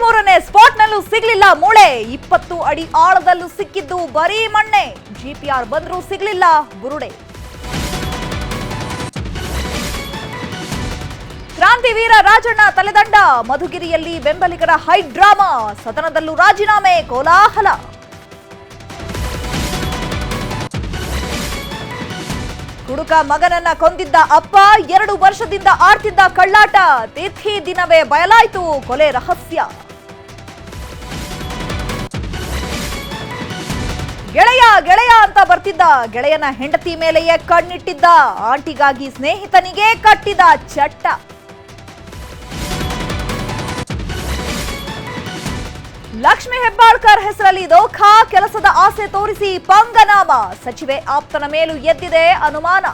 23ನೇ ಸ್ಪಾಟ್ನಲ್ಲೂ ಸಿಗ್ಲಿಲ್ಲ ಮೂಳೆ. 20 ಅಡಿ ಆಳದಲ್ಲೂ ಸಿಕ್ಕಿದ್ದು ಬರೀ ಮಣ್ಣೆ. ಜಿಪಿಆರ್ ಬಂದ್ರೂ ಸಿಗ್ಲಿಲ್ಲ ಬುರುಡೆ. ಕ್ರಾಂತಿವೀರ ರಾಜಣ್ಣ ತಲೆದಂಡ. ಮಧುಗಿರಿಯಲ್ಲಿ ಬೆಂಬಲಿಗರ ಹೈ ಡ್ರಾಮಾ. ಸದನದಲ್ಲೂ ರಾಜೀನಾಮೆ ಕೋಲಾಹಲ. ಹುಡುಕ ಮಗನನ್ನ ಕೊಂದಿದ್ದ ಅಪ್ಪ. 2 ವರ್ಷದಿಂದ ಆಡ್ತಿದ್ದ ಕಳ್ಳಾಟ. ತಿಥಿ ದಿನವೇ ಬಯಲಾಯ್ತು ಕೊಲೆ ರಹಸ್ಯ. ಗೆಳೆಯ ಗೆಳೆಯ ಅಂತ ಬರ್ತಿದ್ದ. ಗೆಳೆಯನ ಹೆಂಡತಿ ಮೇಲೆಯೇ ಕಣ್ಣಿಟ್ಟಿದ್ದ. ಆಂಟಿಗಾಗಿ ಸ್ನೇಹಿತನಿಗೆ ಕಟ್ಟಿದ ಚಟ್ಟ. ಲಕ್ಷ್ಮಿ ಹೆಬ್ಬಾಳ್ಕರ್ ಹೆಸರಲ್ಲಿ ದೋಖಾ. ಕೆಲಸದ ಆಸೆ ತೋರಿಸಿ ಪಂಗನಾಮ. ಸಚಿವೆ ಆಪ್ತನ ಮೇಲೂ ಎದ್ದಿದೆ ಅನುಮಾನ.